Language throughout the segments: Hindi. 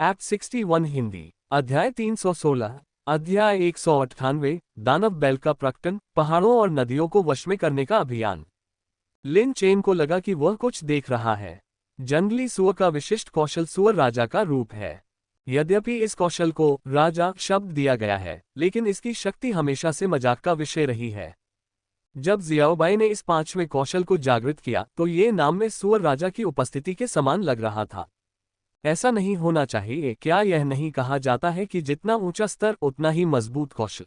एक्ट 61 हिंदी अध्याय 316 अध्याय 198 दानव बैल का प्रकटन पहाड़ों और नदियों को वश में करने का अभियान। लिन चेन को लगा कि वह कुछ देख रहा है। जंगली सुअर का विशिष्ट कौशल सुअर राजा का रूप है। यद्यपि इस कौशल को राजा शब्द दिया गया है, लेकिन इसकी शक्ति हमेशा से मजाक का विषय रही है। जब जियाओबाई ने इस पांचवें कौशल को जागृत किया तो ये नाम में सुअर राजा की उपस्थिति के समान लग रहा था। ऐसा नहीं होना चाहिए। क्या यह नहीं कहा जाता है कि जितना ऊंचा स्तर उतना ही मजबूत कौशल?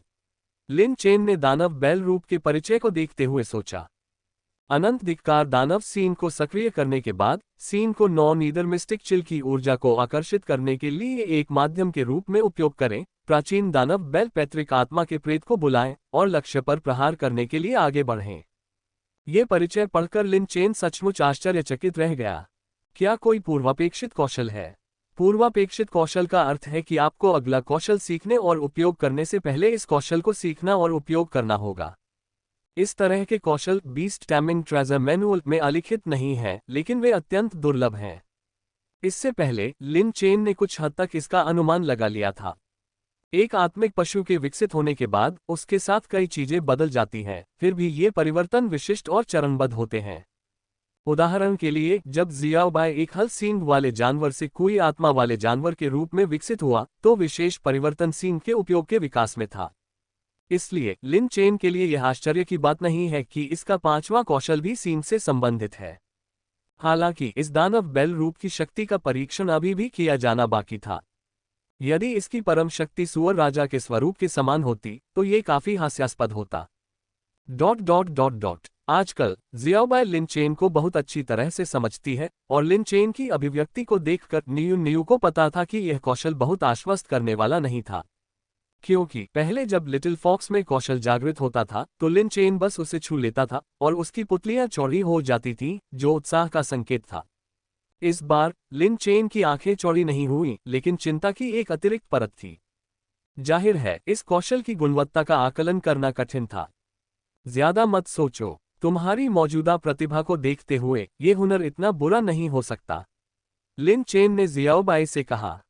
लिन चेन ने दानव बैल रूप के परिचय को देखते हुए सोचा। अनंत धिक्कार दानव सीन को सक्रिय करने के बाद सीन को नॉन ईदर मिस्टिक चिल की ऊर्जा को आकर्षित करने के लिए एक माध्यम के रूप में उपयोग करें। प्राचीन दानव बैल पैतृक आत्मा के प्रेत को बुलाएं और लक्ष्य पर प्रहार करने के लिए आगे बढ़ें। ये परिचय पढ़कर लिन चेन सचमुच आश्चर्यचकित रह गया। क्या कोई पूर्वापेक्षित कौशल है? पूर्वापेक्षित कौशल का अर्थ है कि आपको अगला कौशल सीखने और उपयोग करने से पहले इस कौशल को सीखना और उपयोग करना होगा। इस तरह के कौशल बीस्ट टैमिंग ट्रेजर मैनुअल में अलिखित नहीं है, लेकिन वे अत्यंत दुर्लभ हैं। इससे पहले लिन चेन ने कुछ हद तक इसका अनुमान लगा लिया था। एक आत्मिक पशु के विकसित होने के बाद उसके साथ कई चीजें बदल जाती हैं, फिर भी ये परिवर्तन विशिष्ट और चरणबद्ध होते हैं। उदाहरण के लिए, जब जियाओबाई एक हल सींग वाले जानवर से कोई आत्मा वाले जानवर के रूप में विकसित हुआ तो विशेष परिवर्तन सींग के उपयोग के विकास में था। इसलिए लिन चेन के लिए यह आश्चर्य की बात नहीं है कि इसका पांचवा कौशल भी सींग से संबंधित है। हालांकि इस दानव बैल रूप की शक्ति का परीक्षण अभी भी किया जाना बाकी था। यदि इसकी परम शक्ति सुअर राजा के स्वरूप के समान होती तो ये काफी हास्यास्पद होता। आजकल जियाओबाई लिन चेन को बहुत अच्छी तरह से समझती है और लिन चेन की अभिव्यक्ति को देखकर नियू को पता था कि यह कौशल बहुत आश्वस्त करने वाला नहीं था। क्योंकि पहले जब लिटिल फॉक्स में कौशल जागृत होता था तो लिन चेन बस उसे छू लेता था और उसकी पुतलियां चौड़ी हो जाती थीं, जो उत्साह का संकेत था। इस बार लिन चेन की आंखें चौड़ी नहीं हुई, लेकिन चिंता की एक अतिरिक्त परत थी। जाहिर है इस कौशल की गुणवत्ता का आकलन करना कठिन था। ज्यादा मत सोचो, तुम्हारी मौजूदा प्रतिभा को देखते हुए ये हुनर इतना बुरा नहीं हो सकता, लिन चेन ने जियाओबाई से कहा।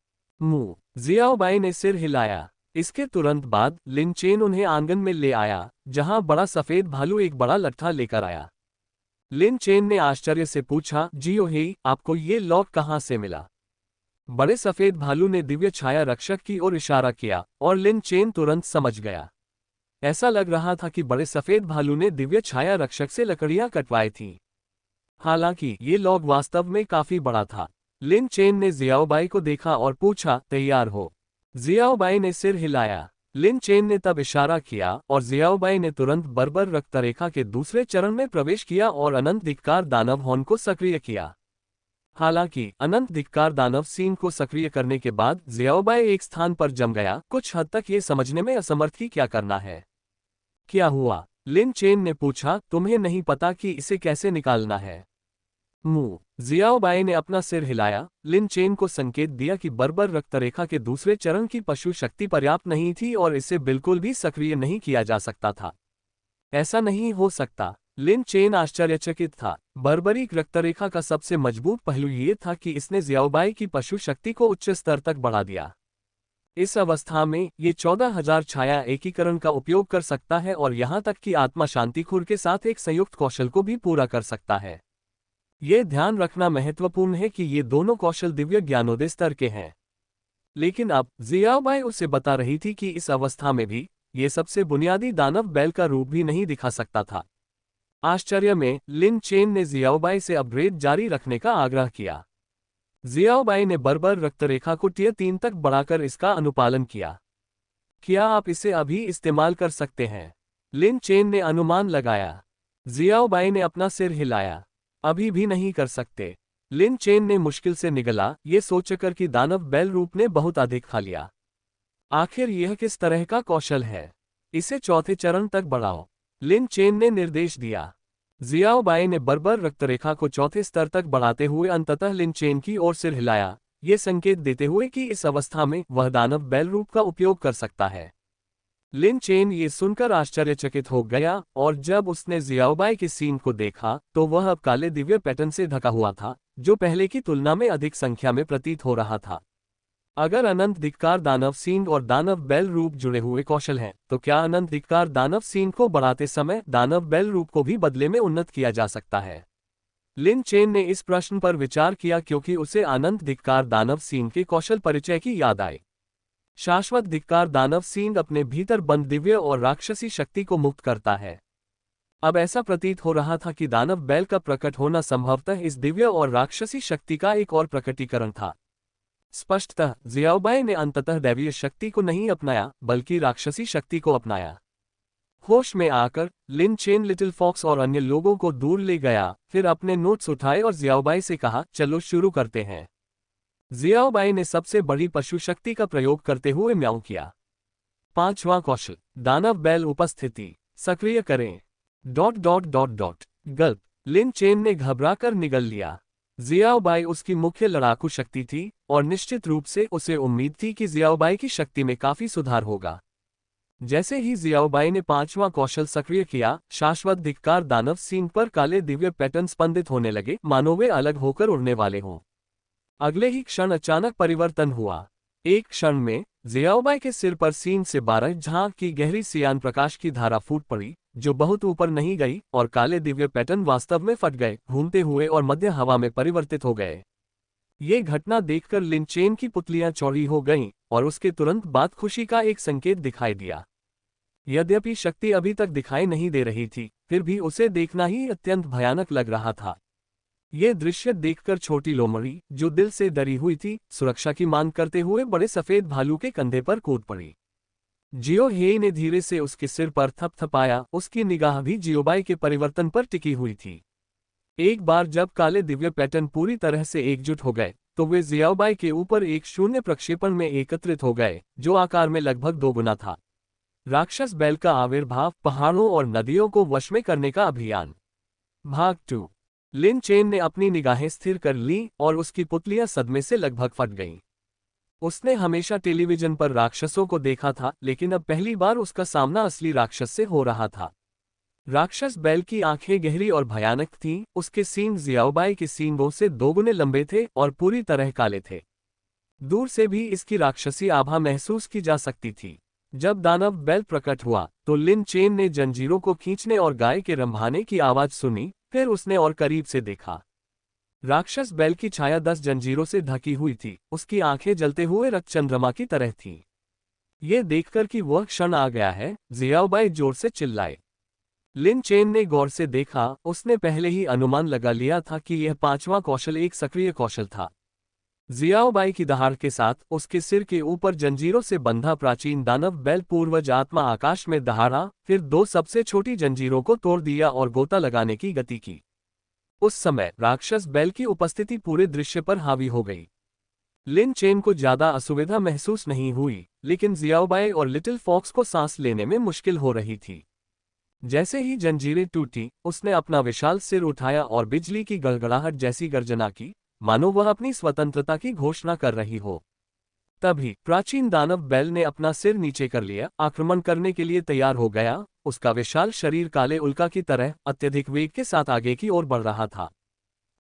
जियाओबाई ने सिर हिलाया। इसके तुरंत बाद लिन चेन उन्हें आंगन में ले आया, जहां बड़ा सफेद भालू एक बड़ा लट्ठा लेकर आया। लिन चेन ने आश्चर्य से पूछा, जियो हे, आपको ये लॉक कहां से मिला? बड़े सफेद भालू ने दिव्य छाया रक्षक की ओर इशारा किया और लिन चेन तुरंत समझ गया। ऐसा लग रहा था कि बड़े सफेद भालू ने दिव्य छाया रक्षक से लकड़ियां कटवाई थीं। हालांकि ये लॉग वास्तव में काफी बड़ा था। लिन चेन ने जियाओबाई को देखा और पूछा, तैयार हो? जियाओबाई ने सिर हिलाया। लिन चेन ने तब इशारा किया और जियाओबाई ने तुरंत बर्बर रक्तरेखा के दूसरे चरण में प्रवेश किया और अनंत धिक्कार दानव हॉर्न को सक्रिय किया। हालांकि अनंत धिक्कार दानव सीन को सक्रिय करने के बाद जियाओबाई एक स्थान पर जम गया, कुछ हद तक ये समझने में असमर्थ कि क्या करना है। क्या हुआ? लिन चेन ने पूछा, तुम्हें नहीं पता कि इसे कैसे निकालना है? जियाओबाई ने अपना सिर हिलाया। लिन चेन को संकेत दिया कि बर्बर रक्तरेखा के दूसरे चरण की पशु शक्ति पर्याप्त नहीं थी और इसे बिल्कुल भी सक्रिय नहीं किया जा सकता था। ऐसा नहीं हो सकता। लिन चेन आश्चर्यचकित था। बर्बरीक रक्तरेखा का सबसे मजबूत पहलू ये था कि इसने जियाओबाई की पशु शक्ति को उच्च स्तर तक बढ़ा दिया। इस अवस्था में ये 14,000 छाया एकीकरण का उपयोग कर सकता है और यहां तक कि आत्मा शांतिखुर के साथ एक संयुक्त कौशल को भी पूरा कर सकता है। ये ध्यान रखना महत्वपूर्ण है कि ये दोनों कौशल दिव्य ज्ञानोदय स्तर के हैं। लेकिन अब जियाओबाई उसे बता रही थी कि इस अवस्था में भी ये सबसे बुनियादी दानव बैल का रूप भी नहीं दिखा सकता था। आश्चर्य में लिन चेन ने जियाओबाई से अपग्रेड जारी रखने का आग्रह किया। जियाओबाई ने बर्बर रक्तरेखा को टियर 3 तक बढ़ाकर इसका अनुपालन किया। क्या आप इसे अभी इस्तेमाल कर सकते हैं? लिन चेन ने अनुमान लगाया। जियाओबाई ने अपना सिर हिलाया। अभी भी नहीं कर सकते। लिन चेन ने मुश्किल से निगला, ये सोचकर कि दानव बैल रूप ने बहुत अधिक खा लिया। आखिर यह किस तरह का कौशल है? इसे चौथे चरण तक बढ़ाओ, लिन चेन ने निर्देश दिया। जियाओबाई ने बर्बर रक्तरेखा को चौथे स्तर तक बढ़ाते हुए अंततः लिन चेन की ओर सिर हिलाया, ये संकेत देते हुए कि इस अवस्था में वह दानव बैल रूप का उपयोग कर सकता है। लिन चेन ये सुनकर आश्चर्यचकित हो गया और जब उसने जियाओबाई के सीन को देखा तो वह अब काले दिव्य पैटर्न से ढका हुआ था, जो पहले की तुलना में अधिक संख्या में प्रतीत हो रहा था। अगर अनंत धिक्कार दानव सींग और दानव बैल रूप जुड़े हुए कौशल हैं, तो क्या अनंत धिक्कार दानव सींग को बढ़ाते समय दानव बैल रूप को भी बदले में उन्नत किया जा सकता है? लिन चेन ने इस प्रश्न पर विचार किया क्योंकि उसे अनंत धिक्कार दानव सींग के कौशल परिचय की याद आई। शाश्वत धिक्कार दानव सींग अपने भीतर बंद दिव्य और राक्षसी शक्ति को मुक्त करता है। अब ऐसा प्रतीत हो रहा था कि दानव बैल का प्रकट होना संभवतः इस दिव्य और राक्षसी शक्ति का एक और प्रकटीकरण था। स्पष्टतः जियाओबाई ने अंततः दैवीय शक्ति को नहीं अपनाया बल्कि राक्षसी शक्ति को अपनाया। होश में आकर लिन चेन लिटिल फॉक्स और अन्य लोगों को दूर ले गया, फिर अपने नोट्स उठाए और जियाओबाई से कहा, चलो शुरू करते हैं। जियाओबाई ने सबसे बड़ी पशु शक्ति का प्रयोग करते हुए म्याऊं किया। 5वां कौशल, दानव बैल उपस्थिति सक्रिय करें। ... गल्प। लिन चेन ने घबराकर निगल लिया। जियाओबाई उसकी मुख्य लड़ाकू शक्ति थी और निश्चित रूप से उसे उम्मीद थी कि जियाओबाई की शक्ति में काफी सुधार होगा। जैसे ही जियाओबाई ने 5वां कौशल सक्रिय किया, शाश्वत धिक्कार दानव सींग पर काले दिव्य पैटर्न स्पंदित होने लगे, मानो वे अलग होकर उड़ने वाले हों। अगले ही क्षण अचानक परिवर्तन हुआ। एक क्षण में जियाओबाई के सिर पर सींग से 12 झांक की गहरी सियान प्रकाश की धारा फूट पड़ी, जो बहुत ऊपर नहीं गई, और काले दिव्य पैटर्न वास्तव में फट गए, घूमते हुए और मध्य हवा में परिवर्तित हो गए। ये घटना देखकर लिन चेन की पुतलियां चौड़ी हो गईं और उसके तुरंत बाद खुशी का एक संकेत दिखाई दिया। यद्यपि शक्ति अभी तक दिखाई नहीं दे रही थी, फिर भी उसे देखना ही अत्यंत भयानक लग रहा था। ये दृश्य देखकर छोटी लोमड़ी, जो दिल से डरी हुई थी, सुरक्षा की मांग करते हुए बड़े सफेद भालू के कंधे पर कूद पड़ी। जियो हेई ने धीरे से उसके सिर पर थपथपाया, उसकी निगाह भी जियोबाई के परिवर्तन पर टिकी हुई थी। एक बार जब काले दिव्य पैटर्न पूरी तरह से एकजुट हो गए, तो वे जियाओबाई के ऊपर एक शून्य प्रक्षेपण में एकत्रित हो गए, जो आकार में लगभग 2 गुना था। राक्षस बैल का आविर्भाव, पहाड़ों और नदियों को वश में करने का अभियान। भाग 2। लिन चेन ने अपनी निगाहें स्थिर कर लीं और उसकी पुतलियां सदमे से लगभग फट गईं। उसने हमेशा टेलीविजन पर राक्षसों को देखा था, लेकिन अब पहली बार उसका सामना असली राक्षस से हो रहा था। राक्षस बैल की आंखें गहरी और भयानक थीं, उसके सींग जियाओबाई के सींगों से 2 गुने लंबे थे और पूरी तरह काले थे। दूर से भी इसकी राक्षसी आभा महसूस की जा सकती थी। जब दानव बैल प्रकट हुआ, तो लिन चेन ने जंजीरों को खींचने और गाय के रंभाने की आवाज सुनी, फिर उसने और करीब से देखा। राक्षस बैल की छाया 10 जंजीरों से ढकी हुई थी, उसकी आंखें जलते हुए रक्त चंद्रमा की तरह थीं। ये देखकर कि वह क्षण आ गया है, जियाओबाई जोर से चिल्लाए। लिन चेन ने गौर से देखा, उसने पहले ही अनुमान लगा लिया था कि यह 5वां कौशल एक सक्रिय कौशल था। जियाओबाई की दहाड़ के साथ उसके सिर के ऊपर जंजीरों से बंधा प्राचीन दानव बैल पूर्वज आत्मा आकाश में दहाड़ा, फिर 2 सबसे छोटी जंजीरों को तोड़ दिया और गोता लगाने की गति की। उस समय राक्षस बैल की उपस्थिति पूरे दृश्य पर हावी हो गई। लिन चेन को ज्यादा असुविधा महसूस नहीं हुई, लेकिन जियाओबाई और लिटिल फॉक्स को सांस लेने में मुश्किल हो रही थी। जैसे ही जंजीरें टूटी, उसने अपना विशाल सिर उठाया और बिजली की गड़गड़ाहट जैसी गर्जना की, मानो वह अपनी स्वतंत्रता की घोषणा कर रही हो। तभी प्राचीन दानव बैल ने अपना सिर नीचे कर लिया, आक्रमण करने के लिए तैयार हो गया। उसका विशाल शरीर काले उल्का की तरह अत्यधिक वेग के साथ आगे की ओर बढ़ रहा था।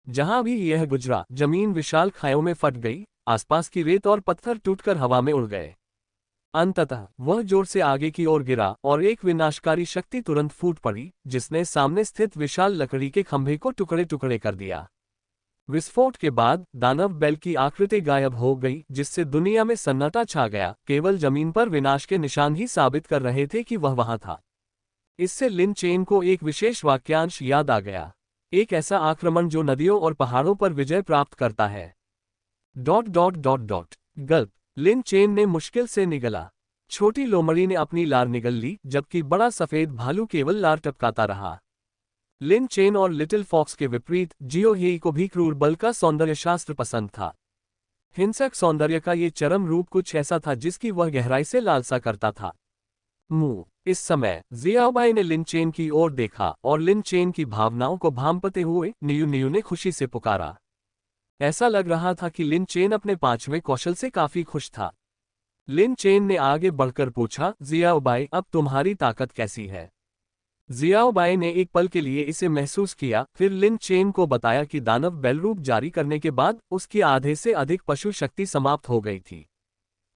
जहां भी यह गुजरा, जमीन विशाल खायों में फट गई, आसपास की रेत और पत्थर टूटकर हवा में उड़ गए। अंततः वह जोर से आगे की ओर गिरा और एक विनाशकारी शक्ति तुरंत फूट पड़ी, जिसने सामने स्थित विशाल लकड़ी के खंभे को टुकड़े टुकड़े कर दिया। विस्फोट के बाद दानव बैल की आकृति गायब हो गई, जिससे दुनिया में सन्नाटा छा गया। केवल जमीन पर विनाश के निशान ही साबित कर रहे थे कि वह वहां था। इससे लिन चेन को एक विशेष वाक्यांश याद आ गया, एक ऐसा आक्रमण जो नदियों और पहाड़ों पर विजय प्राप्त करता है। ... गल्प। लिन चेन ने मुश्किल से निगला। छोटी लोमड़ी ने अपनी लार निगल ली, जबकि बड़ा सफेद भालू केवल लार टपकाता रहा। लिन चेन और लिटिल फॉक्स के विपरीत जियो हेई को भी क्रूर बल का सौंदर्य शास्त्र पसंद था। हिंसक सौंदर्य का ये चरम रूप कुछ ऐसा था जिसकी वह गहराई से लालसा करता था। मुंह। इस समय जियाओबाई ने लिन चेन की ओर देखा और लिन चेन की भावनाओं को भांपते हुए नियू नियू ने खुशी से पुकारा। ऐसा लग रहा था कि लिन चेन अपने 5वें कौशल से काफी खुश था। लिन चेन ने आगे बढ़कर पूछा, जियाओबाई, अब तुम्हारी ताकत कैसी है? जियाओबाई ने एक पल के लिए इसे महसूस किया, फिर लिन चेन को बताया कि दानव बैल रूप जारी करने के बाद उसकी आधे से अधिक पशु शक्ति समाप्त हो गई थी।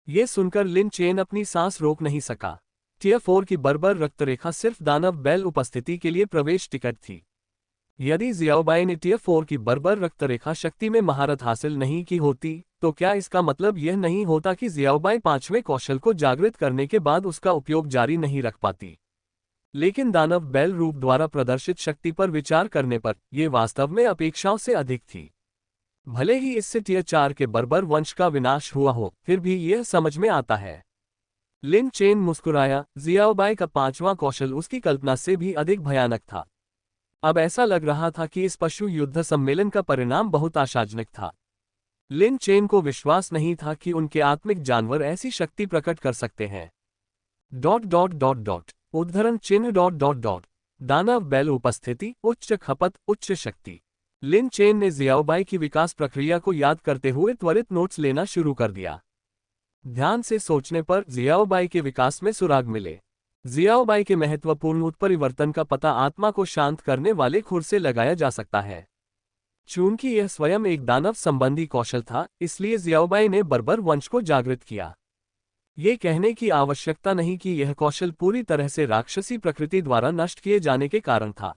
ये सुनकर लिन चेन अपनी सांस रोक नहीं सका। टियर 4 की बर्बर रक्तरेखा सिर्फ दानव बैल उपस्थिति के लिए प्रवेश टिकट थी। यदि जियाओबाई ने टियर 4 की बर्बर रक्तरेखा शक्ति में महारत हासिल नहीं की होती, तो क्या इसका मतलब यह नहीं होता कि जियाओबाई पांचवें कौशल को जागृत करने के बाद उसका उपयोग जारी नहीं रख पाती। लेकिन दानव बैल रूप द्वारा प्रदर्शित शक्ति पर विचार करने पर यह वास्तव में अपेक्षाओं से अधिक थी। भले ही इससे टियर 4 के बर्बर वंश का विनाश हुआ हो, फिर भी यह समझ में आता है। लिन चेन मुस्कुराया। जियाओबाई का पांचवां कौशल उसकी कल्पना से भी अधिक भयानक था। अब ऐसा लग रहा था कि इस पशु युद्ध सम्मेलन का परिणाम बहुत आशाजनक था। लिन चेन को विश्वास नहीं था कि उनके आत्मिक जानवर ऐसी शक्ति प्रकट कर सकते हैं। उद्धरण चिन्ह। दानव बैल उपस्थिति, उच्च खपत, उच्च शक्ति। लिन चेन ने जियाओबाई की विकास प्रक्रिया को याद करते हुए त्वरित नोट्स लेना शुरू कर दिया। ध्यान से सोचने पर जियाओबाई के विकास में सुराग मिले। जियाओबाई के महत्वपूर्ण उत्परिवर्तन का पता आत्मा को शांत करने वाले खुर से लगाया जा सकता है। चूंकि यह स्वयं एक दानव संबंधी कौशल था, इसलिए जियाओबाई ने बर्बर वंश को जागृत किया। ये कहने की आवश्यकता नहीं कि यह कौशल पूरी तरह से राक्षसी प्रकृति द्वारा नष्ट किए जाने के कारण था।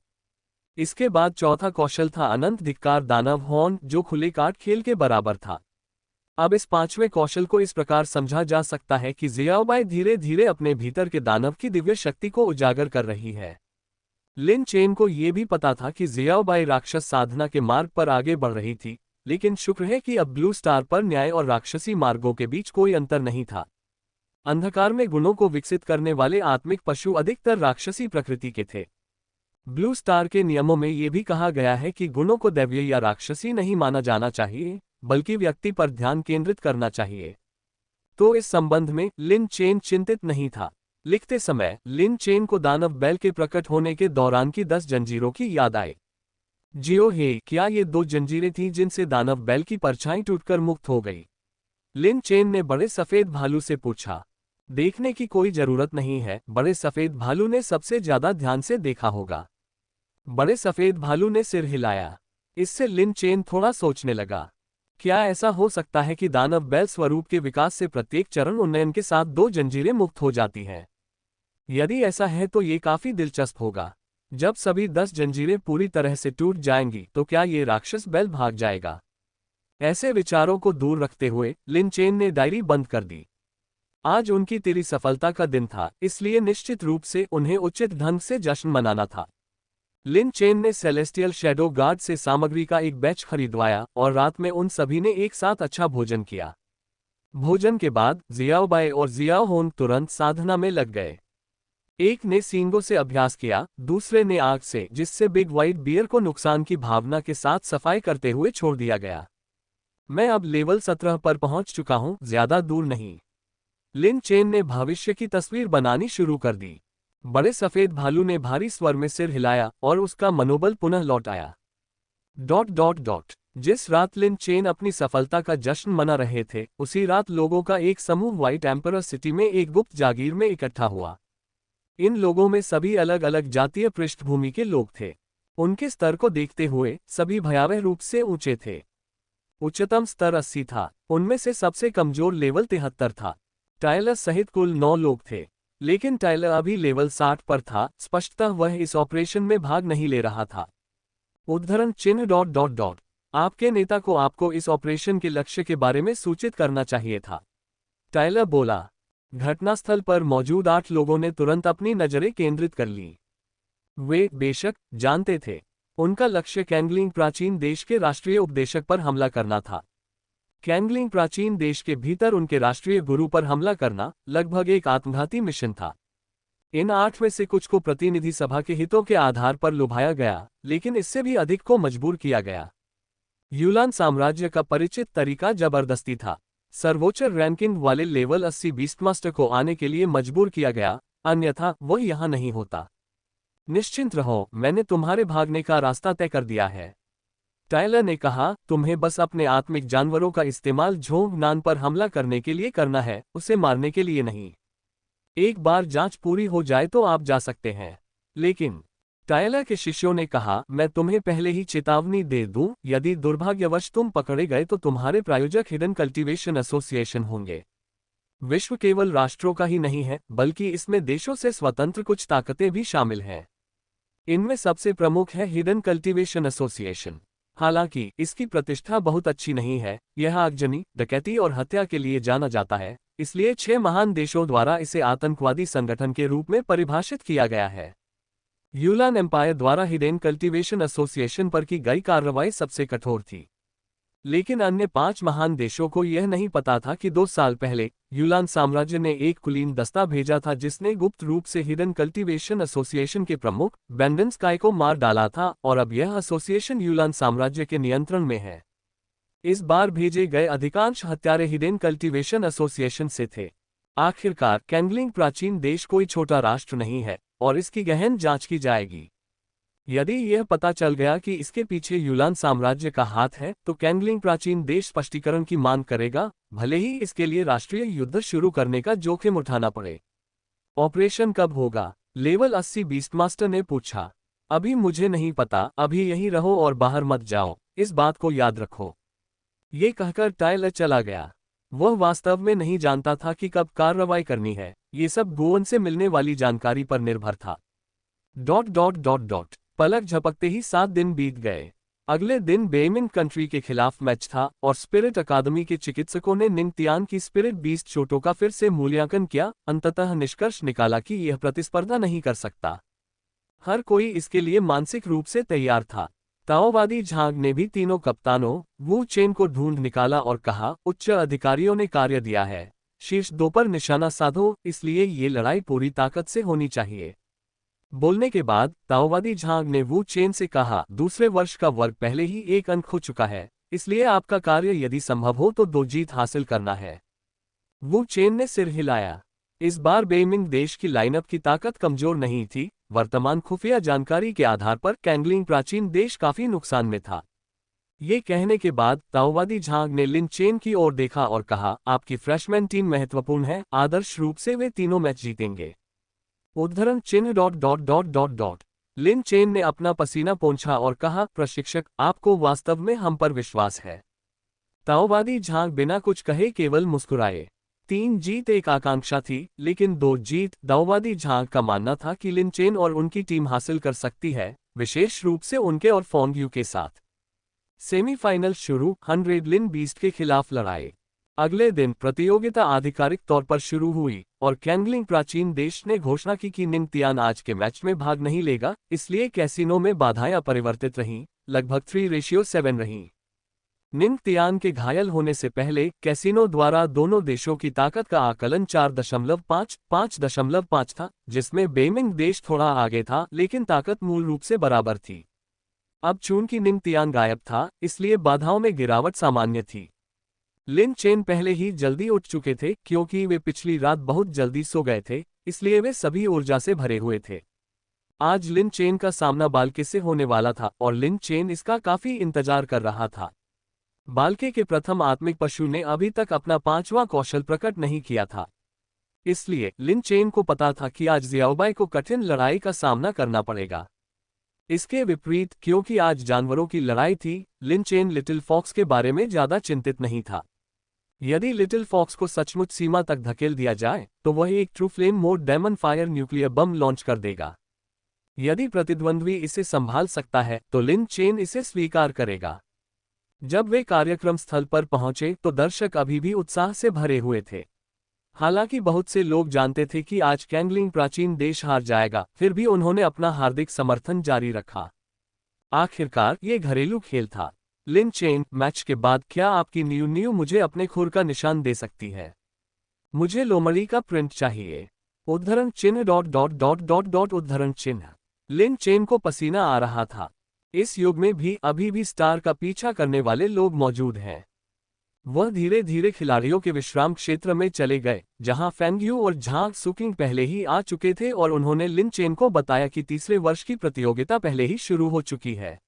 इसके बाद चौथा कौशल था अनंत धिक्कार दानव हॉर्न, जो खुले काट खेल के बराबर था। अब इस पांचवें कौशल को इस प्रकार समझा जा सकता है कि जियाओबाई धीरे धीरे अपने भीतर के दानव की दिव्य शक्ति को उजागर कर रही है। लिन चेन को यह भी पता था कि जियाओबाई राक्षस साधना के मार्ग पर आगे बढ़ रही थी, लेकिन शुक्र है कि अब ब्लू स्टार पर न्याय और राक्षसी मार्गों के बीच कोई अंतर नहीं था। अंधकार में गुणों को विकसित करने वाले आत्मिक पशु अधिकतर राक्षसी प्रकृति के थे। ब्लू स्टार के नियमों में यह भी कहा गया है कि गुणों को दैवीय या राक्षसी नहीं माना जाना चाहिए, बल्कि व्यक्ति पर ध्यान केंद्रित करना चाहिए। तो इस संबंध में लिन चेन चिंतित नहीं था। लिखते समय लिन चेन को दानव बैल के प्रकट होने के दौरान की 10 जंजीरों की याद आई। जियो हे, क्या ये 2 जंजीरें थीं जिनसे दानव बैल की परछाई टूटकर मुक्त हो गई? लिन चेन ने बड़े सफेद भालू से पूछा। देखने की कोई जरूरत नहीं है, बड़े सफेद भालू ने सबसे ज्यादा ध्यान से देखा होगा। बड़े सफेद भालू ने सिर हिलाया। इससे लिन चेन थोड़ा सोचने लगा। क्या ऐसा हो सकता है कि दानव बैल स्वरूप के विकास से प्रत्येक चरण उन्नयन के साथ 2 जंजीरें मुक्त हो जाती हैं? यदि ऐसा है तो ये काफी दिलचस्प होगा। जब सभी 10 जंजीरें पूरी तरह से टूट जाएंगी तो क्या ये राक्षस बैल भाग जाएगा? ऐसे विचारों को दूर रखते हुए लिन चेन ने डायरी बंद कर दी। आज उनकी तेरी सफलता का दिन था, इसलिए निश्चित रूप से उन्हें उचित ढंग से जश्न मनाना था। लिन चेन ने सेलेस्टियल शैडो गार्ड से सामग्री का एक बैच खरीदवाया और रात में उन सभी ने एक साथ अच्छा भोजन किया। भोजन के बाद जियाओबाई और जियाओहोंग तुरंत साधना में लग गए। एक ने सींगों से अभ्यास किया, दूसरे ने आग से, जिससे बिग व्हाइट बियर को नुकसान की भावना के साथ सफाई करते हुए छोड़ दिया गया। मैं अब लेवल 17 पर पहुंच चुका हूं, ज्यादा दूर नहीं। लिन चेन ने भविष्य की तस्वीर बनानी शुरू कर दी। बड़े सफेद भालू ने भारी स्वर में सिर हिलाया और उसका मनोबल पुनः लौट आया। जिस रात लिन चेन अपनी सफलता का जश्न मना रहे थे, उसी रात लोगों का एक समूह व्हाइट एम्परर सिटी में एक गुप्त जागीर में इकट्ठा हुआ। इन लोगों में सभी अलग अलग जातीय पृष्ठभूमि के लोग थे। उनके स्तर को देखते हुए सभी भयावह रूप से ऊंचे थे। उच्चतम स्तर 80 था, उनमें से सबसे कमजोर लेवल 73 था। टायलर सहित कुल 9 लोग थे, लेकिन टायलर अभी लेवल 60 पर था। स्पष्टतः वह इस ऑपरेशन में भाग नहीं ले रहा था। उद्धरण चिन्ह। आपके नेता को आपको इस ऑपरेशन के लक्ष्य के बारे में सूचित करना चाहिए था, टायलर बोला। घटनास्थल पर मौजूद 8 लोगों ने तुरंत अपनी नजरें केंद्रित कर ली। वे बेशक जानते थे उनका लक्ष्य कैंगलिंग प्राचीन देश के राष्ट्रीय उपदेशक पर हमला करना था। कैंगलिंग प्राचीन देश के भीतर उनके राष्ट्रीय गुरु पर हमला करना लगभग एक आत्मघाती मिशन था। इन 8 में से कुछ को प्रतिनिधि सभा के हितों के आधार पर लुभाया गया, लेकिन इससे भी अधिक को मजबूर किया गया। यूनान साम्राज्य का परिचित तरीका जबरदस्ती था। सर्वोच्च रैंकिंग वाले लेवल 80 बीस्टमास्टर को आने के लिए मजबूर किया गया, अन्यथा वो यहां नहीं होता। निश्चिंत रहो, मैंने तुम्हारे भागने का रास्ता तय कर दिया है, टायलर ने कहा। तुम्हें बस अपने आत्मिक जानवरों का इस्तेमाल झोंग नान पर हमला करने के लिए करना है, उसे मारने के लिए नहीं। एक बार जांच पूरी हो जाए तो आप जा सकते हैं। लेकिन टायलर के शिष्यों ने कहा, मैं तुम्हें पहले ही चेतावनी दे दूं, यदि दुर्भाग्यवश तुम पकड़े गए तो तुम्हारे प्रायोजक हिडन कल्टीवेशन एसोसिएशन होंगे। विश्व केवल राष्ट्रों का ही नहीं है, बल्कि इसमें देशों से स्वतंत्र कुछ ताकतें भी शामिल हैं। इनमें सबसे प्रमुख है हिडन कल्टीवेशन एसोसिएशन। हालांकि इसकी प्रतिष्ठा बहुत अच्छी नहीं है, यह आगजनी, डकैती और हत्या के लिए जाना जाता है, इसलिए 6 महान देशों द्वारा इसे आतंकवादी संगठन के रूप में परिभाषित किया गया है। यूलान एम्पायर द्वारा हिडेन कल्टीवेशन एसोसिएशन पर की गई कार्रवाई सबसे कठोर थी। लेकिन अन्य 5 महान देशों को यह नहीं पता था कि 2 साल पहले यूलान साम्राज्य ने एक कुलीन दस्ता भेजा था जिसने गुप्त रूप से हिडन कल्टीवेशन एसोसिएशन के प्रमुख बेंडन स्काई को मार डाला था, और अब यह एसोसिएशन यूलान साम्राज्य के नियंत्रण में है। इस बार भेजे गए अधिकांश हत्यारे हिडेन कल्टीवेशन एसोसिएशन से थे। आखिरकार कैंगलिंग प्राचीन देश कोई छोटा राष्ट्र नहीं है, और इसकी गहन जांच की जाएगी। यदि यह पता चल गया कि इसके पीछे यूलान साम्राज्य का हाथ है, तो कैंगलिंग प्राचीन देश स्पष्टीकरण की मांग करेगा, भले ही इसके लिए राष्ट्रीय युद्ध शुरू करने का जोखिम उठाना पड़े। ऑपरेशन कब होगा? लेवल 80 बीस्टमास्टर ने पूछा। अभी मुझे नहीं पता, अभी यहीं रहो और बाहर मत जाओ, इस बात को याद रखो। ये कहकर टाइलर चला गया। वह वास्तव में नहीं जानता था कि कब कार्रवाई करनी है, ये सब गोवन से मिलने वाली जानकारी पर निर्भर था। ... पलक झपकते ही 7 दिन बीत गए। अगले दिन बेइमिंग कंट्री के खिलाफ मैच था, और स्पिरिट अकादमी के चिकित्सकों ने निंगतियान की स्पिरिट बीस्ट चोटों का फिर से मूल्यांकन किया। अंततः निष्कर्ष निकाला कि यह प्रतिस्पर्धा नहीं कर सकता। हर कोई इसके लिए मानसिक रूप से तैयार था। ताओवादी झांग ने भी तीनों कप्तानों वू चेन को ढूंढ निकाला और कहा, उच्च अधिकारियों ने कार्य दिया है, शीर्ष 2 पर निशाना साधो, इसलिए ये लड़ाई पूरी ताकत से होनी चाहिए। बोलने के बाद ताओवादी झांग ने वू चेन से कहा, दूसरे वर्ष का वर्ग पहले ही 1 अंक हो चुका है, इसलिए आपका कार्य यदि संभव हो तो 2 जीत हासिल करना है। वू चेन ने सिर हिलाया। इस बार बेइमिंग देश की लाइनअप की ताकत कमजोर नहीं थी। वर्तमान खुफिया जानकारी के आधार पर कैंगलिंग प्राचीन देश काफी नुकसान में था। ये कहने के बाद ताओवादी झांग ने लिन चेन की ओर देखा और कहा, आपकी फ्रेशमैन टीम महत्वपूर्ण है, आदर्श रूप से वे तीनों मैच जीतेंगे। उद्धरण चिन्ह ... लिन चेन ने अपना पसीना पोंछा और कहा, प्रशिक्षक, आपको वास्तव में हम पर विश्वास है। ताओवादी झांग बिना कुछ कहे केवल मुस्कुराए। 3 जीत एक आकांक्षा थी, लेकिन 2 जीत ताओवादी झांग का मानना था कि लिन चेन और उनकी टीम हासिल कर सकती है, विशेष रूप से उनके और फोंगयू के साथ। सेमीफाइनल शुरू 100 लिन बीस्ट के खिलाफ लड़ाई। अगले दिन प्रतियोगिता आधिकारिक तौर पर शुरू हुई, और कैंगलिंग प्राचीन देश ने घोषणा की कि निंगतियान आज के मैच में भाग नहीं लेगा, इसलिए कैसीनो में बाधाएं अपरिवर्तित रहीं, लगभग 3:7 रहीं। निंगतियान के घायल होने से पहले कैसीनो द्वारा दोनों देशों की ताकत का आकलन 4.5-5.5 था, जिसमें बेइमिंग देश थोड़ा आगे था, लेकिन ताकत मूल रूप से बराबर थी। अब चूंकि निंगतियान गायब था, इसलिए बाधाओं में गिरावट सामान्य थी। लिन चेन पहले ही जल्दी उठ चुके थे, क्योंकि वे पिछली रात बहुत जल्दी सो गए थे, इसलिए वे सभी ऊर्जा से भरे हुए थे। आज लिन चेन का सामना बाल्के से होने वाला था, और लिन चेन इसका काफी इंतजार कर रहा था। बाल्के के प्रथम आत्मिक पशु ने अभी तक अपना 5वां कौशल प्रकट नहीं किया था, इसलिए लिन चेन को पता था कि आज जियाओबाई को कठिन लड़ाई का सामना करना पड़ेगा। इसके विपरीत, क्योंकि आज जानवरों की लड़ाई थी, लिन चेन लिटिल फॉक्स के बारे में ज्यादा चिंतित नहीं था। यदि लिटिल फॉक्स को सचमुच सीमा तक धकेल दिया जाए, तो वह एक true flame mode demon fire nuclear bomb launch कर देगा। यदि प्रतिद्वंद्वी इसे संभाल सकता है, तो लिन चेन इसे स्वीकार करेगा। जब वे कार्यक्रम स्थल पर पहुंचे, तो दर्शक अभी भी उत्साह से भरे हुए थे। हालांकि बहुत से लोग जानते थे कि आज कैंगलिंग प्राचीन देश हार जाएगा, फिर भी उन्होंने अपना हार्दिक समर्थन जारी रखा। आखिरकार ये घरेलू खेल था। लिन चेन, मैच के बाद क्या आपकी न्यू मुझे अपने खुर का निशान दे सकती है? मुझे लोमड़ी का प्रिंट चाहिए। उद्धरण चिन्ह ... उद्धरण चिन्ह। लिन चेन को पसीना आ रहा था। इस युग में भी अभी भी स्टार का पीछा करने वाले लोग मौजूद हैं। वह धीरे धीरे खिलाड़ियों के विश्राम क्षेत्र में चले गए, जहां फेंगयू और झांग सुकिंग पहले ही आ चुके थे, और उन्होंने लिन चेन को बताया कि तीसरे वर्ष की प्रतियोगिता पहले ही शुरू हो चुकी है।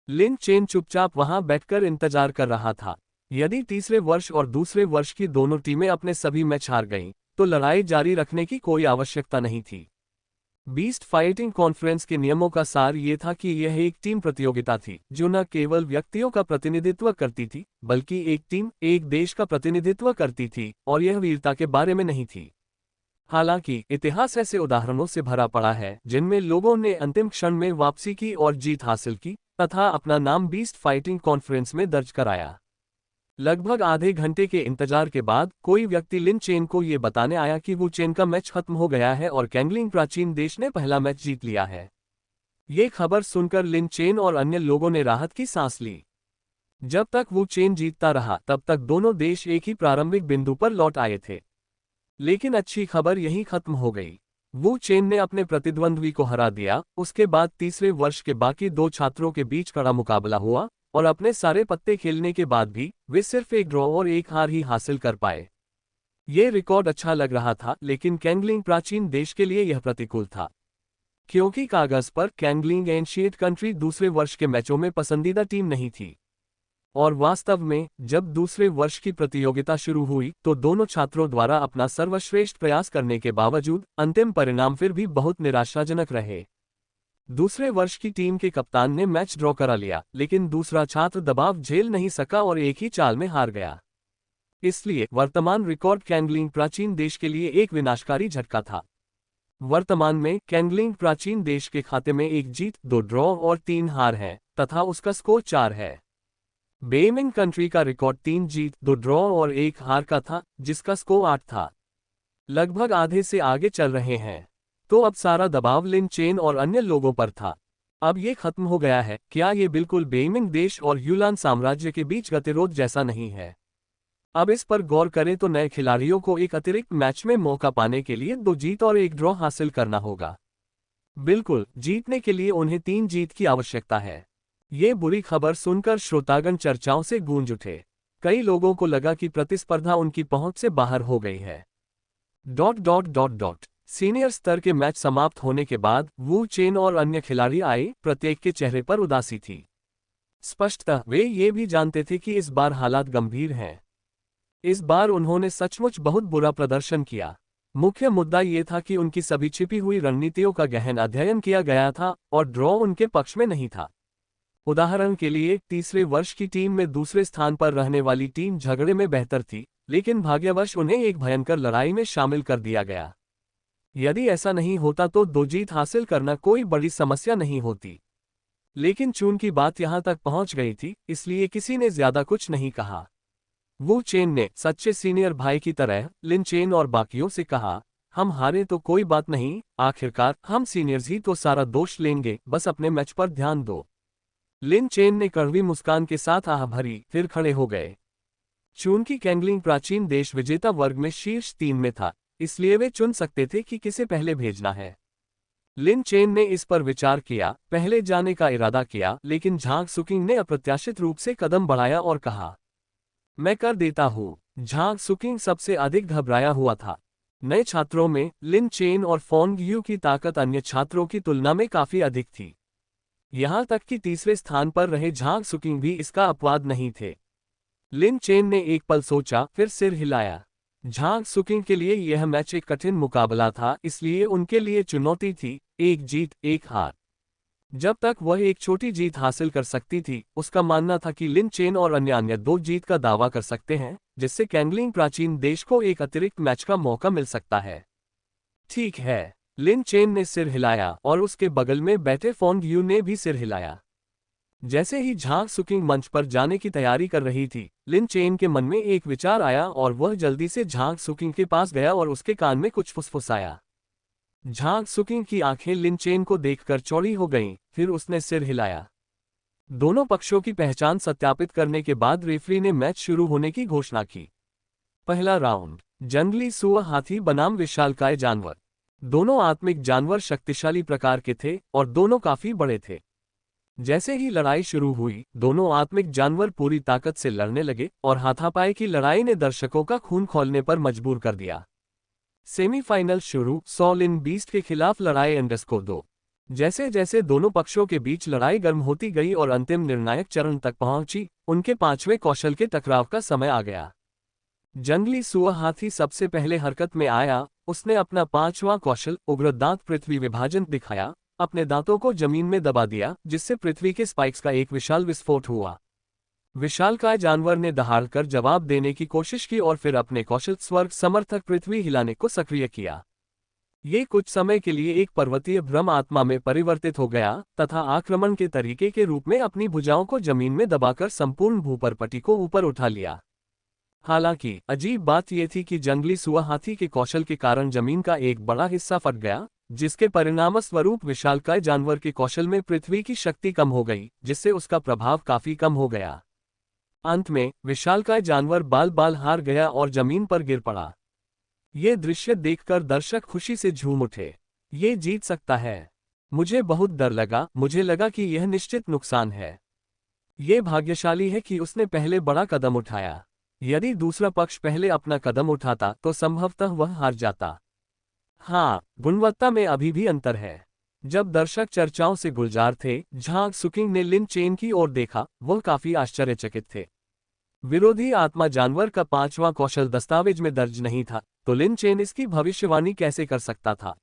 लिन चेन चुपचाप वहां बैठकर इंतजार कर रहा था। यदि तीसरे वर्ष और दूसरे वर्ष की दोनों टीमें अपने सभी मैच हार गईं, तो लड़ाई जारी रखने की कोई आवश्यकता नहीं थी। बीस्ट फाइटिंग कॉन्फ्रेंस के नियमों का सार ये था कि यह एक टीम प्रतियोगिता थी जो न केवल व्यक्तियों का प्रतिनिधित्व करती थी बल्कि एक टीम एक देश का प्रतिनिधित्व करती थी और यह वीरता के बारे में नहीं थी। हालांकि इतिहास ऐसे उदाहरणों से भरा पड़ा है जिनमें लोगों ने अंतिम क्षण में वापसी की और जीत हासिल की तथा अपना नाम बीस्ट फाइटिंग कॉन्फ्रेंस में दर्ज कराया। लगभग आधे घंटे के इंतजार के बाद कोई व्यक्ति लिन चेन को ये बताने आया कि वू चेन का मैच खत्म हो गया है और कैंगलिंग प्राचीन देश ने पहला मैच जीत लिया है। ये खबर सुनकर लिन चेन और अन्य लोगों ने राहत की सांस ली। जब तक वू चेन जीतता रहा तब तक दोनों देश एक ही प्रारंभिक बिंदु पर लौट आए थे। लेकिन अच्छी खबर यहीं खत्म हो गई। वू चेन ने अपने प्रतिद्वंद्वी को हरा दिया। उसके बाद तीसरे वर्ष के बाकी दो छात्रों के बीच कड़ा मुकाबला हुआ और अपने सारे पत्ते खेलने के बाद भी वे सिर्फ एक ड्रॉ और एक हार ही हासिल कर पाए। ये रिकॉर्ड अच्छा लग रहा था लेकिन कैंगलिंग प्राचीन देश के लिए यह प्रतिकूल था क्योंकि कागज पर कैंगलिंग एंशिएंट कंट्री दूसरे वर्ष के मैचों में पसंदीदा टीम नहीं थी। और वास्तव में जब दूसरे वर्ष की प्रतियोगिता शुरू हुई तो दोनों छात्रों द्वारा अपना सर्वश्रेष्ठ प्रयास करने के बावजूद अंतिम परिणाम फिर भी बहुत निराशाजनक रहे। दूसरे वर्ष की टीम के कप्तान ने मैच ड्रॉ करा लिया लेकिन दूसरा छात्र दबाव झेल नहीं सका और एक ही चाल में हार गया। इसलिए वर्तमान रिकॉर्ड कैंगलिंग प्राचीन देश के लिए एक विनाशकारी झटका था। वर्तमान में कैंगलिंग प्राचीन देश के खाते में एक जीत, 2 ड्रॉ और 3 हार है तथा उसका स्कोर 4 है। बेइमिंग कंट्री का रिकॉर्ड 3 जीत, 2 ड्रॉ और 1 हार का था जिसका स्कोर 8 था। लगभग आधे से आगे चल रहे हैं। तो अब सारा दबाव लिन चेन और अन्य लोगों पर था। अब ये खत्म हो गया है। क्या ये बिल्कुल बेइमिंग देश और यूलान साम्राज्य के बीच गतिरोध जैसा नहीं है? अब इस पर गौर करें तो नए खिलाड़ियों को एक अतिरिक्त मैच में मौका पाने के लिए 2 जीत और 1 ड्रॉ हासिल करना होगा। बिल्कुल, जीतने के लिए उन्हें 3 जीत की आवश्यकता है। ये बुरी खबर सुनकर श्रोतागण चर्चाओं से गूंज उठे। कई लोगों को लगा कि प्रतिस्पर्धा उनकी पहुंच से बाहर हो गई है। सीनियर स्तर के मैच समाप्त होने के बाद वू चेन और अन्य खिलाड़ी आए। प्रत्येक के चेहरे पर उदासी थी। स्पष्टतः वे ये भी जानते थे कि इस बार हालात गंभीर हैं। इस बार उन्होंने सचमुच बहुत बुरा प्रदर्शन किया। मुख्य मुद्दा ये था कि उनकी सभी छिपी हुई रणनीतियों का गहन अध्ययन किया गया था और ड्रॉ उनके पक्ष में नहीं था। उदाहरण के लिए तीसरे वर्ष की टीम में दूसरे स्थान पर रहने वाली टीम झगड़े में बेहतर थी लेकिन भाग्यवश उन्हें एक भयंकर लड़ाई में शामिल कर दिया गया। यदि ऐसा नहीं होता तो 2 जीत हासिल करना कोई बड़ी समस्या नहीं होती। लेकिन चूंकि बात यहां तक पहुंच गई थी इसलिए किसी ने ज्यादा कुछ नहीं कहा। वू चेन ने सच्चे सीनियर भाई की तरह लिन चेन और बाकियों से कहा, हम हारे तो कोई बात नहीं, आखिरकार हम सीनियर्स ही तो सारा दोष लेंगे, बस अपने मैच पर ध्यान दो। लिन चेन ने कड़वी मुस्कान के साथ आह भरी, फिर खड़े हो गए। चूंकि कैंगलिंग प्राचीन देश विजेता वर्ग में शीर्ष 3 में था इसलिए वे चुन सकते थे कि किसे पहले भेजना है। लिन चेन ने इस पर विचार किया, पहले जाने का इरादा किया लेकिन झांग सुकिंग ने अप्रत्याशित रूप से कदम बढ़ाया और कहा, मैं कर देता हूं। झांग सुकिंग सबसे अधिक घबराया हुआ था। नए छात्रों में लिन चेन और फोंग यू की ताकत अन्य छात्रों की तुलना में काफी अधिक थी। यहां तक कि तीसरे स्थान पर रहे झांग सुकिंग भी इसका अपवाद नहीं थे। लिन चेन ने एक पल सोचा, फिर सिर हिलाया। झांग सुकिंग के लिए यह मैच एक कठिन मुकाबला था इसलिए उनके लिए चुनौती थी, 1 जीत 1 हार। जब तक वह एक छोटी जीत हासिल कर सकती थी उसका मानना था कि लिन चेन और अन्य 2 जीत का दावा कर सकते हैं जिससे कैंगलिंग प्राचीन देश को एक अतिरिक्त मैच का मौका मिल सकता है। ठीक है, लिन चेन ने सिर हिलाया और उसके बगल में बैठे फोंग यू ने भी सिर हिलाया। जैसे ही झांग सुकिंग मंच पर जाने की तैयारी कर रही थी लिन चेन के मन में एक विचार आया और वह जल्दी से झांग सुकिंग के पास गया और उसके कान में कुछ फुसफुसाया। झांग सुकिंग की आंखें लिन चेन को देखकर चौड़ी हो गईं, फिर उसने सिर हिलाया। दोनों पक्षों की पहचान सत्यापित करने के बाद रेफरी ने मैच शुरू होने की घोषणा की। पहला राउंड, जंगली सुअर हाथी बनाम विशालकाय जानवर। दोनों आत्मिक जानवर शक्तिशाली प्रकार के थे और दोनों काफी बड़े थे। जैसे ही लड़ाई शुरू हुई दोनों आत्मिक जानवर पूरी ताकत से लड़ने लगे और हाथापाई की लड़ाई ने दर्शकों का खून खौलने पर मजबूर कर दिया। सेमीफाइनल शुरू, लिन बीस्ट के खिलाफ लड़ाई _2। जैसे जैसे दोनों पक्षों के बीच लड़ाई गर्म होती गई और अंतिम निर्णायक चरण तक पहुंची, उनके 5वें कौशल के टकराव का समय आ गया। जंगली सुअर हाथी सबसे पहले हरकत में आया। उसने अपना पांचवां कौशल उग्र दांत पृथ्वी विभाजन दिखाया, अपने दांतों को जमीन में दबा दिया जिससे पृथ्वी के स्पाइक्स का एक विशाल विस्फोट हुआ। विशालकाय जानवर ने दहाड़कर जवाब देने की कोशिश की और फिर अपने कौशल स्वर्ग समर्थक पृथ्वी हिलाने को सक्रिय किया। ये कुछ समय के लिए एक पर्वतीय भ्रम आत्मा में परिवर्तित हो गया तथा आक्रमण के तरीके के रूप में अपनी भुजाओं को जमीन में दबाकर संपूर्ण भूपरपटी को ऊपर उठा लिया। हालांकि अजीब बात यह थी कि जंगली सुआ हाथी के कौशल के कारण जमीन का एक बड़ा हिस्सा फट गया, जिसके परिणामस्वरूप विशालकाय जानवर के कौशल में पृथ्वी की शक्ति कम हो गई, जिससे उसका प्रभाव काफी कम हो गया। अंत में विशालकाय जानवर बाल बाल हार गया और जमीन पर गिर पड़ा। ये दृश्य देखकर दर्शक खुशी से झूम उठे। ये जीत सकता है। मुझे बहुत डर लगा, मुझे लगा कि यह निश्चित नुकसान है। ये भाग्यशाली है कि उसने पहले बड़ा कदम उठाया। यदि दूसरा पक्ष पहले अपना कदम उठाता तो संभवतः वह हार जाता। हाँ, गुणवत्ता में अभी भी अंतर है। जब दर्शक चर्चाओं से गुलजार थे, झांग सुकिंग ने लिन चेन की ओर देखा, वह काफी आश्चर्यचकित थे। विरोधी आत्मा जानवर का पांचवां कौशल दस्तावेज में दर्ज नहीं था, तो लिन चेन इसकी भविष्यवाणी कैसे कर सकता था?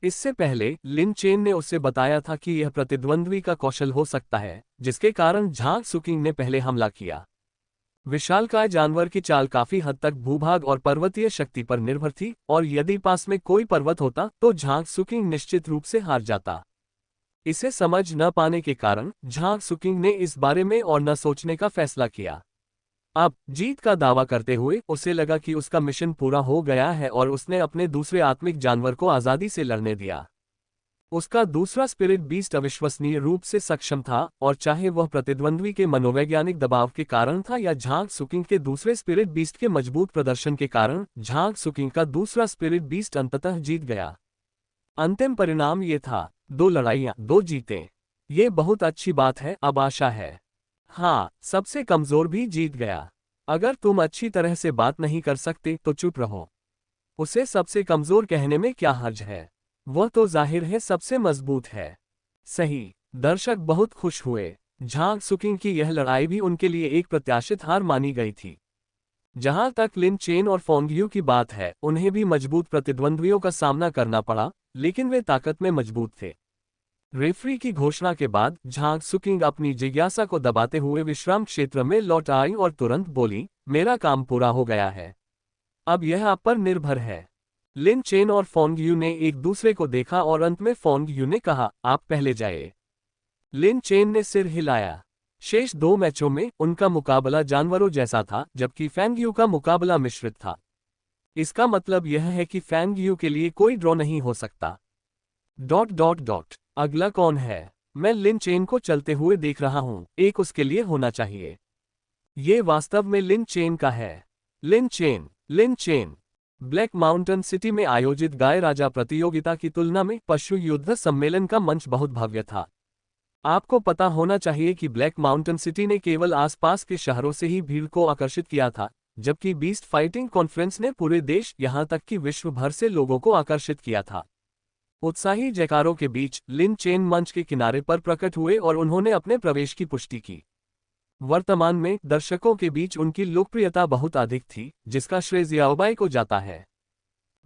इससे पहले लिन चेन ने उससे बताया था कि यह प्रतिद्वंद्वी का कौशल हो सकता है, जिसके कारण झांग सुकिंग ने पहले हमला किया। विशालकाय जानवर की चाल काफी हद तक भूभाग और पर्वतीय शक्ति पर निर्भर थी, और यदि पास में कोई पर्वत होता तो झांग सुकिंग निश्चित रूप से हार जाता। इसे समझ न पाने के कारण झांग सुकिंग ने इस बारे में और न सोचने का फैसला किया। अब जीत का दावा करते हुए उसे लगा कि उसका मिशन पूरा हो गया है और उसने अपने दूसरे आत्मिक जानवर को आजादी से लड़ने दिया। उसका दूसरा स्पिरिट बीस्ट अविश्वसनीय रूप से सक्षम था, और चाहे वह प्रतिद्वंद्वी के मनोवैज्ञानिक दबाव के कारण था या झांग सुकिंग के दूसरे स्पिरिट बीस्ट के मजबूत प्रदर्शन के कारण, झांग सुकिंग का दूसरा स्पिरिट बीस्ट अंततः जीत गया। अंतिम परिणाम ये था, 2 लड़ाइयां 2 जीते। ये बहुत अच्छी बात है। अब आशा है। हाँ, सबसे कमजोर भी जीत गया। अगर तुम अच्छी तरह से बात नहीं कर सकते तो चुप रहो। उसे सबसे कमजोर कहने में क्या हर्ज है? वह तो जाहिर है सबसे मजबूत है। सही। दर्शक बहुत खुश हुए। झांग सुकिंग की यह लड़ाई भी उनके लिए एक प्रत्याशित हार मानी गई थी। जहां तक लिन चेन और फोंगयू की बात है, उन्हें भी मजबूत प्रतिद्वंद्वियों का सामना करना पड़ा, लेकिन वे ताकत में मजबूत थे। रेफरी की घोषणा के बाद झांग सुकिंग अपनी जिज्ञासा को दबाते हुए विश्राम क्षेत्र में लौट आई और तुरंत बोली, मेरा काम पूरा हो गया है। अब यह आप पर निर्भर है। लिन चेन और फोंगयू ने एक दूसरे को देखा और अंत में फोंगयू ने कहा, आप पहले जाइए। लिन चेन ने सिर हिलाया। शेष 2 मैचों में उनका मुकाबला जानवरों जैसा था, जबकि फेंगयू का मुकाबला मिश्रित था। इसका मतलब यह है कि फेंगयू के लिए कोई ड्रॉ नहीं हो सकता। ... अगला कौन है? मैं लिन चेन को चलते हुए देख रहा हूं, एक उसके लिए होना चाहिए। ये वास्तव में लिन चेन का है। लिन चेन। ब्लैक माउंटेन सिटी में आयोजित गाय राजा प्रतियोगिता की तुलना में पशु युद्ध सम्मेलन का मंच बहुत भव्य था। आपको पता होना चाहिए कि ब्लैक माउंटेन सिटी ने केवल आसपास के शहरों से ही भीड़ को आकर्षित किया था, जबकि बीस्ट फाइटिंग कॉन्फ्रेंस ने पूरे देश, यहां तक कि विश्व भर से लोगों को आकर्षित किया था। उत्साही जयकारों के बीच लिन चेन मंच के किनारे पर प्रकट हुए और उन्होंने अपने प्रवेश की पुष्टि की। वर्तमान में दर्शकों के बीच उनकी लोकप्रियता बहुत अधिक थी, जिसका श्रेय जियाओबाई को जाता है।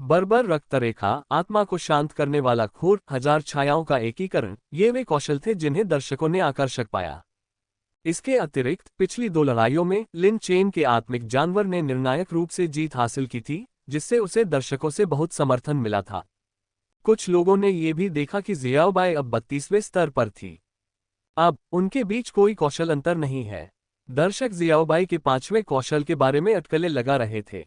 बर्बर रक्तरेखा, आत्मा को शांत करने वाला खूर, 1000 छायाओं का एकीकरण, ये वे कौशल थे जिन्हें दर्शकों ने आकर्षक पाया। इसके अतिरिक्त पिछली 2 लड़ाइयों में लिन चेन के आत्मिक जानवर ने निर्णायक रूप से जीत हासिल की थी, जिससे उसे दर्शकों से बहुत समर्थन मिला था। कुछ लोगों ने यह भी देखा कि जियाओबाई अब 32वें स्तर पर थी। अब उनके बीच कोई कौशल अंतर नहीं है। दर्शक जियाओबाई के 5वें कौशल के बारे में अटकलें लगा रहे थे।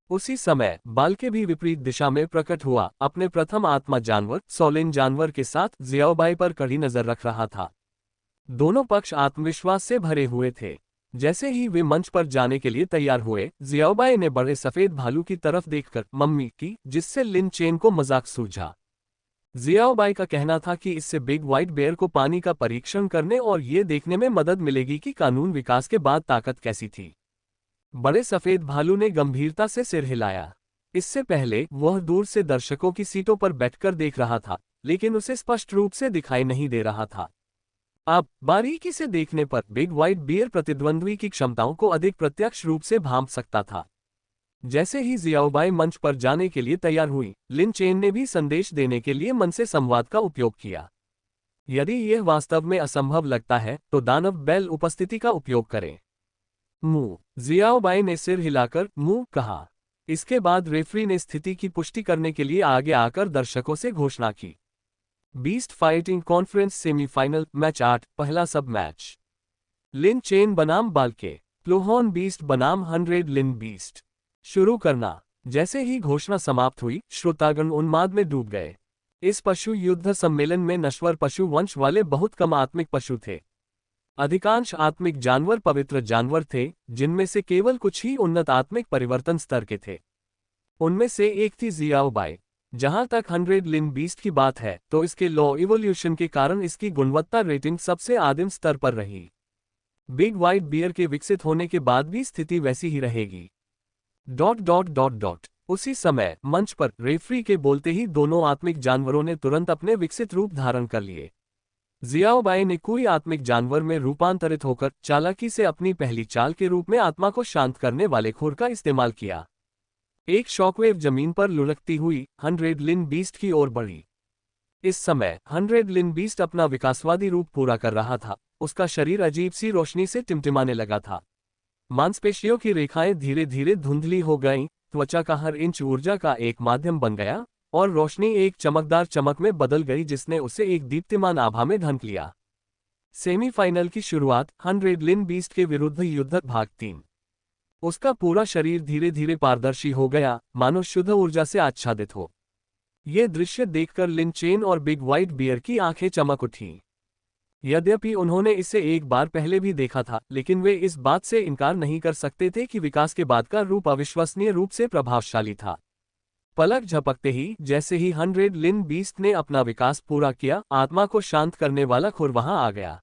उसी समय बाल्के भी विपरीत दिशा में प्रकट हुआ, अपने प्रथम आत्मा जानवर सोलिन जानवर के साथ जियाओबाई पर कड़ी नजर रख रहा था। दोनों पक्ष आत्मविश्वास से भरे हुए थे। जैसे ही वे मंच पर जाने के लिए तैयार हुए, जियाओबाई ने बड़े सफेद भालू की तरफ देखकर मम्मी की, जिससे लिन चेन को मजाक सूझा। जियाओबाई का कहना था कि इससे बिग व्हाइट बेयर को पानी का परीक्षण करने और ये देखने में मदद मिलेगी कि कानून विकास के बाद ताकत कैसी थी। बड़े सफेद भालू ने गंभीरता से सिर हिलाया। इससे पहले वह दूर से दर्शकों की सीटों पर बैठकर देख रहा था, लेकिन उसे स्पष्ट रूप से दिखाई नहीं दे रहा था। अब बारीकी से देखने पर बिग व्हाइट बियर प्रतिद्वंद्वी की क्षमताओं को अधिक प्रत्यक्ष रूप से भांप सकता था। जैसे ही जियाओबाई मंच पर जाने के लिए तैयार हुई, लिन चेन ने भी संदेश देने के लिए मन से संवाद का उपयोग किया। यदि यह वास्तव में असंभव लगता है तो दानव बैल उपस्थिति का उपयोग करें। मुंह। जियाओबाई ने सिर हिलाकर मुंह कहा। इसके बाद रेफरी ने स्थिति की पुष्टि करने के लिए आगे आकर दर्शकों से घोषणा की। Beast fighting conference semifinal match 8 पहला सब मैच। लिन चेन बनाम बाल्के प्लोहॉन बीस्ट बनाम 100 लिन बीस्ट। शुरू करना। जैसे ही घोषणा समाप्त हुई, श्रोतागण उन्माद में डूब गए। इस पशु युद्ध सम्मेलन में नश्वर पशु वंश वाले बहुत कम आत्मिक पशु थे। अधिकांश आत्मिक जानवर पवित्र जानवर थे, जिनमें से केवल कुछ ही उन्नत आत्मिक परिवर्तन स्तर के थे। उनमें से एक थी जियाओबाई। जहां तक 100 लिन बीस्ट की बात है तो इसके लॉ इवोल्यूशन के कारण इसकी गुणवत्ता रेटिंग सबसे आदिम स्तर पर रही। बिग व्हाइट बियर के विकसित होने के बाद भी स्थिति वैसी ही रहेगी। ... उसी समय मंच पर रेफरी के बोलते ही दोनों आत्मिक जानवरों ने तुरंत अपने विकसित रूप धारण कर लिए। जियाओबाई ने कोई आत्मिक जानवर में रूपांतरित होकर चालाकी से अपनी पहली चाल के रूप में आत्मा को शांत करने वाले खुर का इस्तेमाल किया। एक शॉकवेव जमीन पर लुढ़कती हुई 100 लिन बीस्ट की ओर बढ़ी। इस समय 100 लिन बीस्ट अपना विकासवादी रूप पूरा कर रहा था। उसका शरीर अजीब सी रोशनी से टिमटिमाने लगा था। मांसपेशियों की रेखाएं धीरे धीरे धुंधली हो गईं, त्वचा का हर इंच ऊर्जा का एक माध्यम बन गया और रोशनी एक चमकदार चमक में बदल गई जिसने उसे एक दीप्तिमान आभा में ढंक लिया। सेमीफाइनल की शुरुआत 100 लिन बीस्ट के विरुद्ध युद्ध भाग 3। उसका पूरा शरीर धीरे धीरे पारदर्शी हो गया, मानो शुद्ध ऊर्जा से आच्छादित हो। ये दृश्य देखकर लिन चेन और बिग व्हाइट बियर की आंखें चमक उठीं। यद्यपि उन्होंने इसे एक बार पहले भी देखा था, लेकिन वे इस बात से इनकार नहीं कर सकते थे कि विकास के बाद का रूप अविश्वसनीय रूप से प्रभावशाली था। पलक झपकते ही जैसे ही 100 लिन बीस्ट ने अपना विकास पूरा किया, आत्मा को शांत करने वाला खुर वहां आ गया।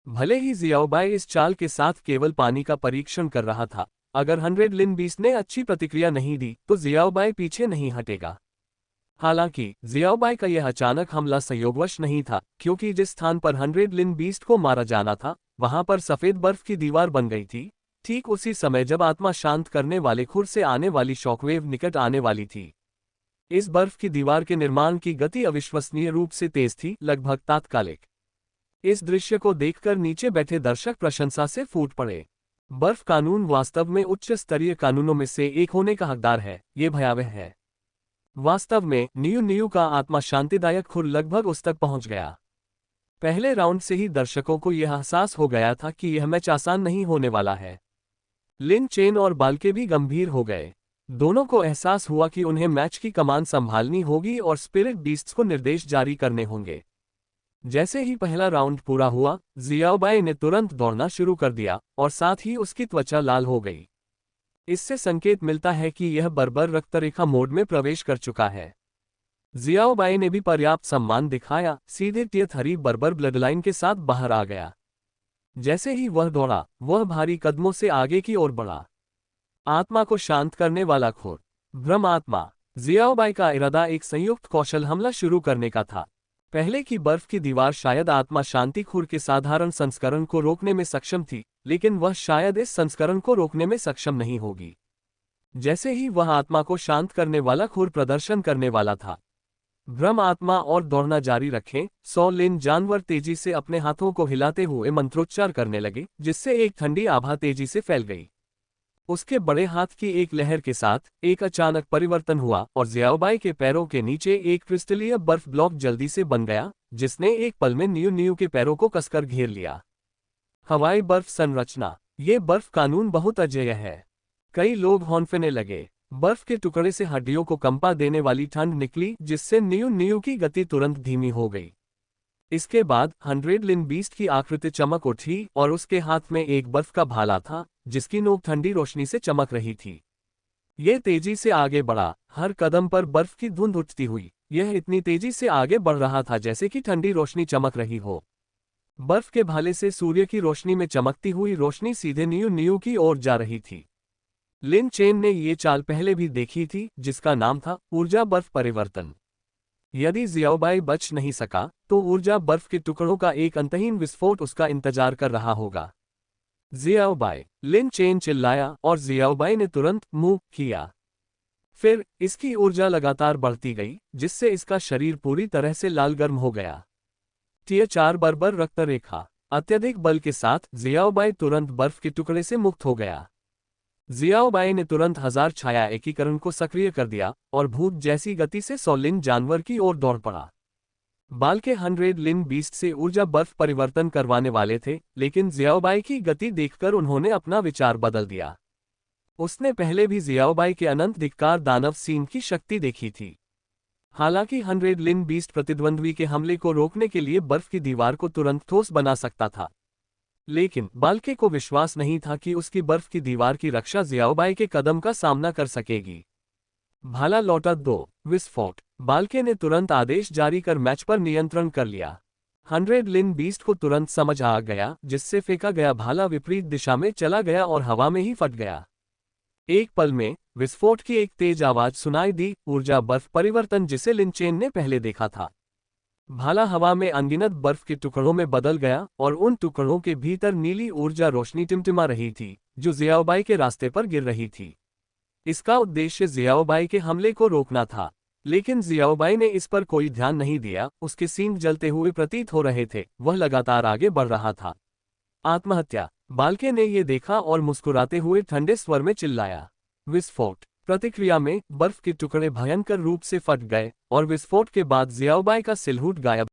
भले ही जियाओबाई इस चाल के साथ केवल पानी का परीक्षण कर रहा था, अगर 100 लिन बीस्ट ने अच्छी प्रतिक्रिया नहीं दी तो जियाओबाई पीछे नहीं हटेगा। हालांकि जियाओबाई का यह अचानक हमला संयोगवश नहीं था, क्योंकि जिस स्थान पर 100 लिन बीस्ट को मारा जाना था वहां पर सफेद बर्फ की दीवार बन गई थी, ठीक उसी समय जब आत्मा शांत करने वाले खुर से आने वाली शॉकवेव निकट आने वाली थी। इस बर्फ की दीवार के निर्माण की गति अविश्वसनीय रूप से तेज थी, लगभग तात्कालिक। इस दृश्य को देखकर नीचे बैठे दर्शक प्रशंसा से फूट पड़े। बर्फ कानून वास्तव में उच्च स्तरीय कानूनों में से एक होने का हकदार है। ये भयावह है। वास्तव में न्यू का आत्मा शांतिदायक खुर लगभग उस तक पहुंच गया। पहले राउंड से ही दर्शकों को यह एहसास हो गया था कि यह मैच आसान नहीं होने वाला है। लिन चेन और बाल्के भी गंभीर हो गए। दोनों को एहसास हुआ कि उन्हें मैच की कमान संभालनी होगी और स्पिरिट बीस्ट्स को निर्देश जारी करने होंगे। जैसे ही पहला राउंड पूरा हुआ, जियाओबाई ने तुरंत दौड़ना शुरू कर दिया और साथ ही उसकी त्वचा लाल हो गई। इससे संकेत मिलता है कि यह बर्बर रक्तरेखा मोड में प्रवेश कर चुका है। जियाओबाई ने भी पर्याप्त सम्मान दिखाया, सीधे टियथ हरी बर्बर ब्लडलाइन के साथ बाहर आ गया। जैसे ही वह दौड़ा, वह भारी कदमों से आगे की ओर बढ़ा। आत्मा को शांत करने वाला खुर, भ्रम आत्मा। जियाओबाई का इरादा एक संयुक्त कौशल हमला शुरू करने का था। पहले की बर्फ की दीवार शायद आत्मा शांति खुर के साधारण संस्करण को रोकने में सक्षम थी, लेकिन वह शायद इस संस्करण को रोकने में सक्षम नहीं होगी। जैसे ही वह आत्मा को शांत करने वाला खुर प्रदर्शन करने वाला था, भ्रम आत्मा और दौड़ना जारी रखें। 100 लिन जानवर तेजी से अपने हाथों को हिलाते हुए मंत्रोच्चार करने लगे, जिससे एक ठंडी आभा तेजी से फैल गई। उसके बड़े हाथ की एक लहर के साथ एक अचानक परिवर्तन हुआ और जियाओबाई के पैरों के नीचे एक क्रिस्टलीय बर्फ ब्लॉक जल्दी से बन गया, जिसने एक पल में न्यू के पैरों को कसकर घेर लिया। हवाई बर्फ संरचना। ये बर्फ कानून बहुत अजेय है। कई लोग हौंफने लगे। बर्फ के टुकड़े से हड्डियों को कंपा देने वाली ठंड निकली, जिससे न्यू की गति तुरंत धीमी हो गई। इसके बाद 100 लिन बीस्ट की आकृति चमक उठी और उसके हाथ में एक बर्फ का भाला था, जिसकी नोक ठंडी रोशनी से चमक रही थी। यह तेजी से आगे बढ़ा, हर कदम पर बर्फ की धुंध उठती हुई। यह इतनी तेजी से आगे बढ़ रहा था जैसे कि ठंडी रोशनी चमक रही हो। बर्फ के भाले से सूर्य की रोशनी में चमकती हुई रोशनी सीधे न्यू की ओर जा रही थी। लिन चेन ने ये चाल पहले भी देखी थी, जिसका नाम था ऊर्जा बर्फ परिवर्तन। यदि जियाओबाई बच नहीं सका, तो ऊर्जा बर्फ के टुकड़ों का एक अंतहीन विस्फोट उसका इंतजार कर रहा होगा। जियाओबाई, लिन चेन चिल्लाया और जियाओबाई ने तुरंत मुंह किया। फिर इसकी ऊर्जा लगातार बढ़ती गई, जिससे इसका शरीर पूरी तरह से लाल गर्म हो गया। टियर 4 बर्बर रक्त रेखा। अत्यधिक बल के साथ जियाओबाई तुरंत बर्फ के टुकड़े से मुक्त हो गया। जियाओबाई ने तुरंत हजार छाया एकीकरण को सक्रिय कर दिया और भूत जैसी गति से 100 लिन जानवर की ओर दौड़ पड़ा। बाल के 100 लिन बीस्ट से ऊर्जा बर्फ परिवर्तन करवाने वाले थे, लेकिन जियाओबाई की गति देखकर उन्होंने अपना विचार बदल दिया। उसने पहले भी जियाओबाई के अनंत धिक्कार दानव सीन की शक्ति देखी थी। हालांकि 100 लिन बीस्ट प्रतिद्वंद्वी के हमले को रोकने के लिए बर्फ की दीवार को तुरंत ठोस बना सकता था, लेकिन बाल्के को विश्वास नहीं था कि उसकी बर्फ की दीवार की रक्षा जियाओबाई के कदम का सामना कर सकेगी। भाला लौटा 2 विस्फोट। बाल्के ने तुरंत आदेश जारी कर मैच पर नियंत्रण कर लिया। 100 लिन बीस्ट को तुरंत समझ आ गया, जिससे फेंका गया भाला विपरीत दिशा में चला गया और हवा में ही फट गया। एक पल में विस्फोट की एक तेज आवाज सुनाई दी, ऊर्जा बर्फ परिवर्तन जिसे लिनचेन ने पहले देखा था। भाला हवा में अनगिनत बर्फ के टुकड़ों में बदल गया और उन टुकड़ों के भीतर नीली ऊर्जा रोशनी टिमटिमा रही थी, जो जियाओबाई के रास्ते पर गिर रही थी। इसका उद्देश्य जियाओबाई के हमले को रोकना था, लेकिन जियाओबाई ने इस पर कोई ध्यान नहीं दिया। उसके सींग जलते हुए प्रतीत हो रहे थे, वह लगातार आगे बढ़ रहा था। आत्महत्या। बाल्के ने यह देखा और मुस्कुराते हुए ठंडे स्वर में चिल्लाया। विस्फोट। प्रतिक्रिया में बर्फ के टुकड़े भयंकर रूप से फट गए और विस्फोट के बाद जियाओबाई का सिलहूट गायब